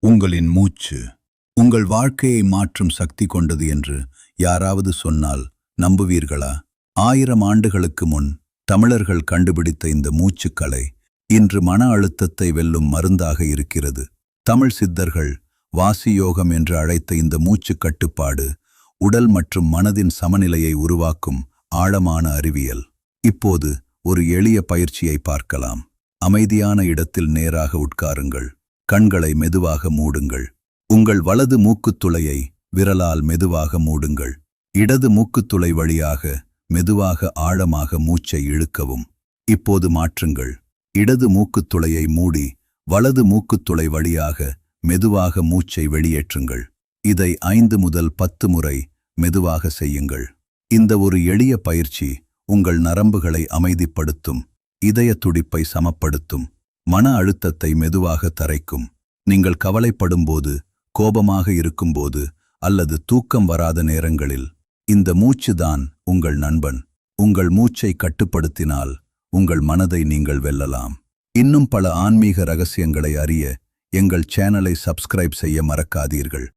உங்களின் மூச்சு உங்கள் வாழ்க்கையை மாற்றும் சக்தி கொண்டது என்று யாராவது சொன்னால் நம்புவீர்களா? 1000 ஆண்டுகளுக்கு முன் தமிழர்கள் கண்டுபிடித்த இந்த மூச்சுக்கலை இன்று மன அழுத்தத்தை வெல்லும் மருந்தாக இருக்கிறது. தமிழ் சித்தர்கள் வாசியோகம் என்று அழைத்த இந்த மூச்சு கட்டுப்பாடு உடல் மற்றும் மனதின் சமநிலையை உருவாக்கும் ஆழமான அறிவியல். இப்போது ஒரு எளிய பயிற்சியை பார்க்கலாம். அமைதியான இடத்தில் நேராக உட்காருங்கள். கண்களை மெதுவாக மூடுங்கள். உங்கள் வலது மூக்குத்துளையை விரலால் மெதுவாக மூடுங்கள். இடது மூக்குத்துளை வழியாக மெதுவாக ஆழமாக மூச்சை இழுக்கவும். இப்போது மாற்றுங்கள். இடது மூக்குத்துளையை மூடி வலது மூக்குத்துளை வழியாக மெதுவாக மூச்சை வெளியேற்றுங்கள். இதை 5 முதல் 10 முறை மெதுவாக செய்யுங்கள். இந்த ஒரு எளிய பயிற்சி உங்கள் நரம்புகளை அமைதிப்படுத்தும், இதய துடிப்பை சமப்படுத்தும், மன அழுத்தத்தை மெதுவாக தரைக்கும். நீங்கள் கவலைப்படும்போது, கோபமாக இருக்கும்போது அல்லது தூக்கம் வராத நேரங்களில் இந்த மூச்சுதான் உங்கள் நண்பன். உங்கள் மூச்சை கட்டுப்படுத்தினால் உங்கள் மனதை நீங்கள் வெல்லலாம். இன்னும் பல ஆன்மீக ரகசியங்களை அறிய எங்கள் சேனலை சப்ஸ்கிரைப் செய்ய மறக்காதீர்கள்.